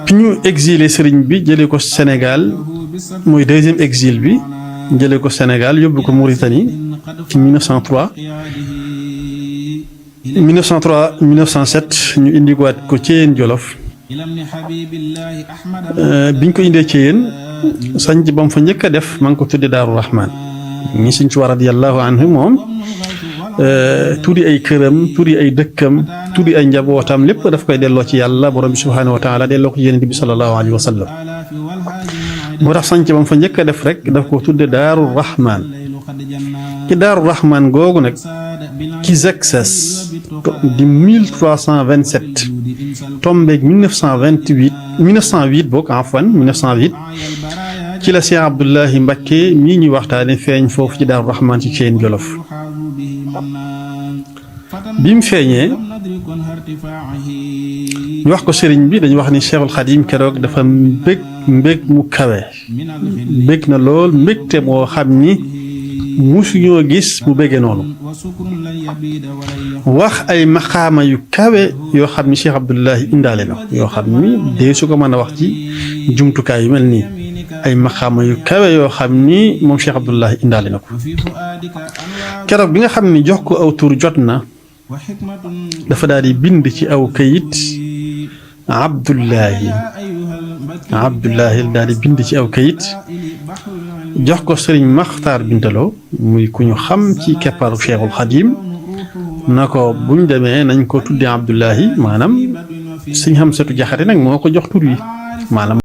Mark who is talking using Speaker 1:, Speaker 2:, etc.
Speaker 1: fi ñu exilé sëriñ bi jëlee ko Sénégal mooy deuxième exil bi jëlee ko Sénégal yóbbu ko Mauritanie ci 1903 1907 ñu indiwaat ko Thièyène Jolof biñ ko indee Thièyène sanc ba mu fa njëkk a def maa ngi ko tuddee Daaru Rahman ñi Sëriñ Tuubaa radiyallahu anhu moom tuddi ay këram tuddi ay dëkkam tuddi ay njabootam lépp daf koy delloo ci yàlla borom bi subhaanahu wa taala delloo ko ci Yonent bi sallallahu alayhi wa sallam moo tax sanc ba mu fa njëkk a def rek daf ko tudde Daaru Rahman ci Daaru Rahman googu nag ci Zaksas di 1327 tombeeg 1908 boog enfan 1908 ci la Cheikh Abdoulahi Mbacké mii ñuy waxtaane feeñ foofu ci Daaru Rahman ci Thièyène Jolof bi mu feeñee ñu wax ko sëriñ bi dañu wax ni Cheikhul Khadim keroog dafa mbég mu kawe mbég na lool mbégte moo xam ni musuñoo gis mu béggee noonu wax ay maqaama yu kawe yoo xam ni Cheikh Abdoulahi indaale na yoo xam ni dee su ko mën a wax ci jumtukaay yu mel nii ay maqaama yu kawe yoo xam ni moom Cheikh Abdoulahi indaale na ko keroog bi nga xam ni jox ko aw tur jot na dafa daal di bind ci aw kayit Abdoulahi daal di bind ci aw kayit jox ko sëriñ Maxtaar Bintaloo muy ku ñu xam ci keppaaru Cheikhul Khadim na ko buñ demee nañ ko tuddee Abdoulahi maanaam sëñ Hamsatu Jaxate nag moo ko jox tur wi maanaam